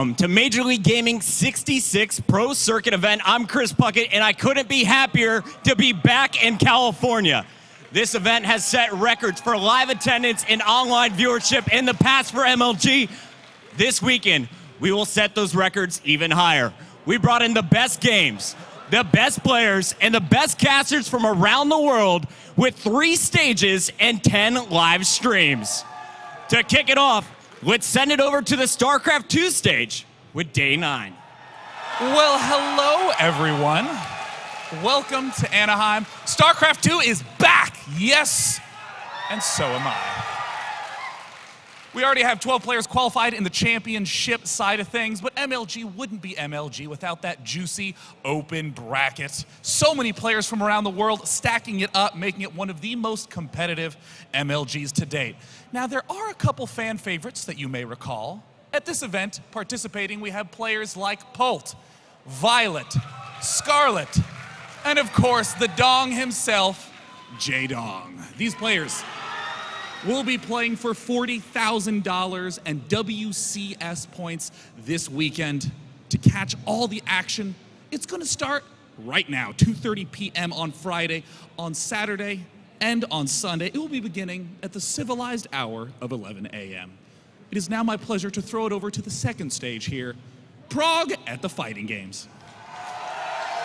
To Major League Gaming 66 Pro Circuit event. I'm Chris Puckett, and I couldn't be happier to be back in California. This event has set records for live attendance and online viewership in the past for MLG. This weekend, we will set those records even higher. We brought in the best games, the best players, and the best casters from around the world with 3 stages and 10 live streams. To kick it off, let's send it over to the StarCraft 2 stage with Day 9. Well, hello, everyone. Welcome to Anaheim. StarCraft 2 is back, yes, and so am I. We already have 12 players qualified in the championship side of things, but MLG wouldn't be MLG without that juicy open bracket. So many players from around the world stacking it up, making it one of the most competitive MLGs to date. Now, there are a couple fan favorites that you may recall. At this event, participating, we have players like Pult, Violet, Scarlet, and of course, the Dong himself, J-Dong. These players will be playing for $40,000 and WCS points this weekend. To catch all the action, it's gonna start right now, 2:30 p.m. on Friday, on Saturday, and on Sunday. It will be beginning at the civilized hour of 11 a.m. It is now my pleasure to throw it over to the second stage here, Prague at the Fighting Games.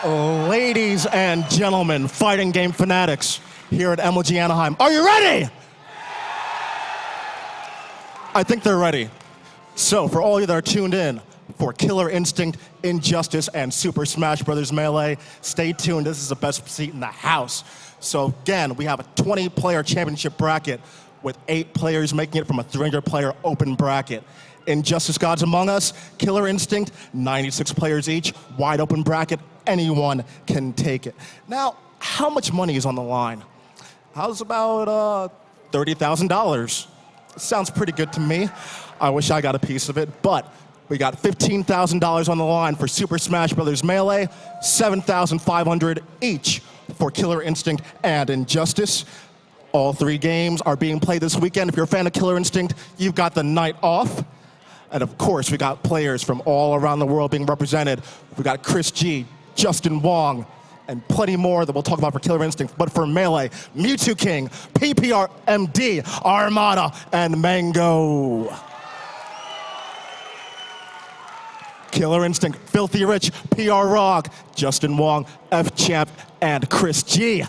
Ladies and gentlemen, fighting game fanatics here at MLG Anaheim, are you ready? I think they're ready. So for all of you that are tuned in for Killer Instinct, Injustice, and Super Smash Bros. Melee, stay tuned. This is the best seat in the house. So again, we have a 20-player championship bracket with 8 players making it from a 300-player open bracket. Injustice Gods Among Us, Killer Instinct, 96 players each, wide open bracket, anyone can take it. Now, how much money is on the line? How's about $30,000? Sounds pretty good to me. I wish I got a piece of it, but we got $15,000 on the line for Super Smash Bros. Melee, $7,500 each for Killer Instinct and Injustice. All 3 games are being played this weekend. If you're a fan of Killer Instinct, you've got the night off. And of course, we got players from all around the world being represented. We got Chris G, Justin Wong, and plenty more that we'll talk about for Killer Instinct. But for Melee, Mewtwo King, PPRMD, Armada, and Mango. Killer Instinct, Filthy Rich, PR Rog, Justin Wong, F Champ, and Chris G.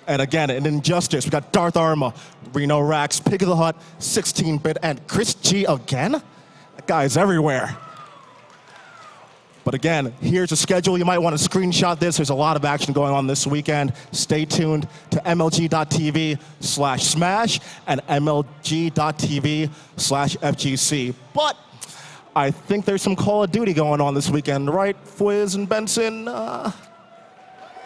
And again, in Injustice, we got Darth Arma, Reno Rax, Pig of the Hut, 16-bit, and Chris G again? That guy's everywhere. But again, here's a schedule. You might want to screenshot this. There's a lot of action going on this weekend. Stay tuned to mlg.tv/smash and mlg.tv/FGC. But I think there's some Call of Duty going on this weekend, right, Fwiz and Benson?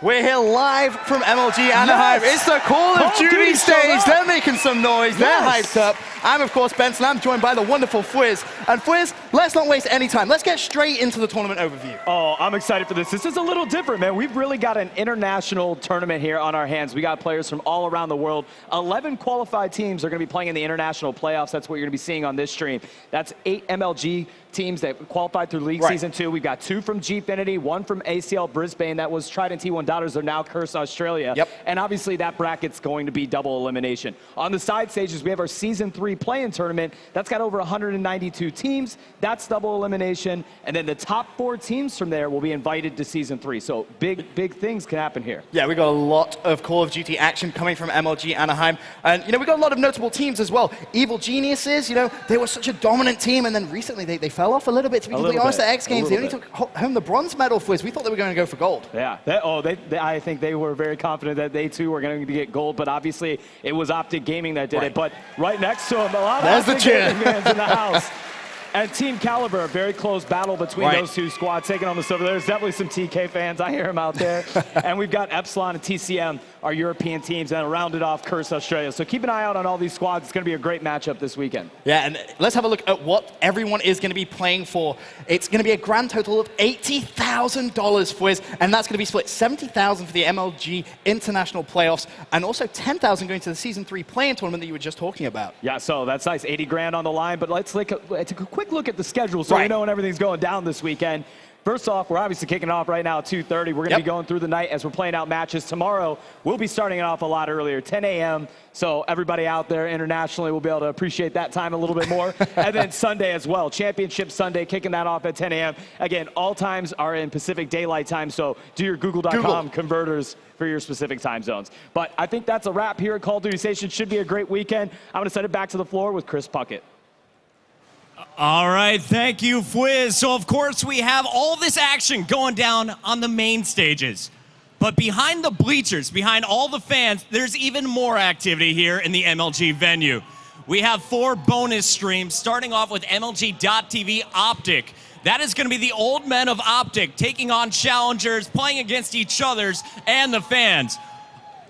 We're here live from MLG Anaheim. Yes. It's the Call of Duty stage. They're making some noise. They're hyped up. I'm, of course, Benson. I'm joined by the wonderful Fwiz. And Fwiz, let's not waste any time. Let's get straight into the tournament overview. Oh, I'm excited for this. This is a little different, man. We've really got an international tournament here on our hands. We got players from all around the world. 11 qualified teams are going to be playing in the international playoffs. That's what you're going to be seeing on this stream. That's 8 MLG teams that qualified through League Season 2. We've got 2 from Gfinity, 1 from ACL Brisbane. That was Trident T1 Daughters. They're now Curse Australia. Yep. And obviously that bracket's going to be double elimination. On the side stages, we have our Season 3 play-in tournament. That's got over 192 teams. That's double elimination. And then the top 4 teams from there will be invited to Season 3. So big things can happen here. Yeah, we got a lot of Call of Duty action coming from MLG Anaheim. And, we got a lot of notable teams as well. Evil Geniuses, they were such a dominant team, and then recently they fell off a little bit, to be completely honest, at X Games. They only took home the bronze medal for us. We thought they were going to go for gold. Yeah, I think they were very confident that they too were going to get gold, but obviously it was Optic Gaming that did it. But right next to them, a lot of Optic Gaming fans in the house. And Team Caliber, a very close battle between those two squads taking on the Silver. There's definitely some TK fans. I hear them out there. And we've got Epsilon and TCM, our European teams, and rounded off Curse Australia. So keep an eye out on all these squads. It's going to be a great matchup this weekend. Yeah, and let's have a look at what everyone is going to be playing for. It's going to be a grand total of $80,000, Fwiz, and that's going to be split $70,000 for the MLG International Playoffs, and also $10,000 going to the Season 3 play-in tournament that you were just talking about. Yeah, so that's nice, 80 grand on the line, but let's take a quick look at the schedule so we know when everything's going down this weekend. First off, we're obviously kicking off right now at 2:30. We're going to be going through the night as we're playing out matches. Tomorrow, we'll be starting it off a lot earlier, 10 a.m. So everybody out there internationally will be able to appreciate that time a little bit more. And then Sunday as well, Championship Sunday, kicking that off at 10 a.m. Again, all times are in Pacific Daylight Time, so do your Google.com converters for your specific time zones. But I think that's a wrap here at Call of Duty Station. Should be a great weekend. I'm going to send it back to the floor with Chris Puckett. All right, thank you, Fwiz. So, of course, we have all this action going down on the main stages. But behind the bleachers, behind all the fans, there's even more activity here in the MLG venue. We have 4 bonus streams, starting off with MLG.TV Optic. That is going to be the old men of Optic taking on challengers, playing against each other's and the fans.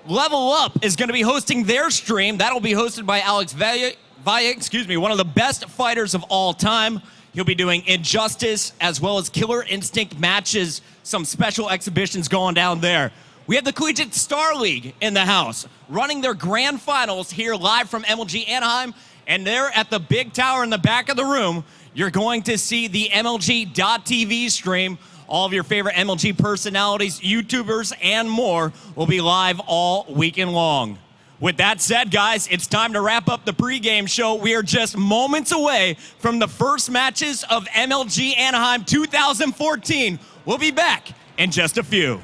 Level Up is going to be hosting their stream. That'll be hosted by Alex Vaya, one of the best fighters of all time. He'll be doing Injustice as well as Killer Instinct matches, some special exhibitions going down there. We have the Collegiate Star League in the house, running their grand finals here live from MLG Anaheim, and they're at the big tower in the back of the room. You're going to see the MLG.TV stream. All of your favorite MLG personalities, YouTubers, and more will be live all weekend long. With that said, guys, it's time to wrap up the pregame show. We are just moments away from the first matches of MLG Anaheim 2014. We'll be back in just a few.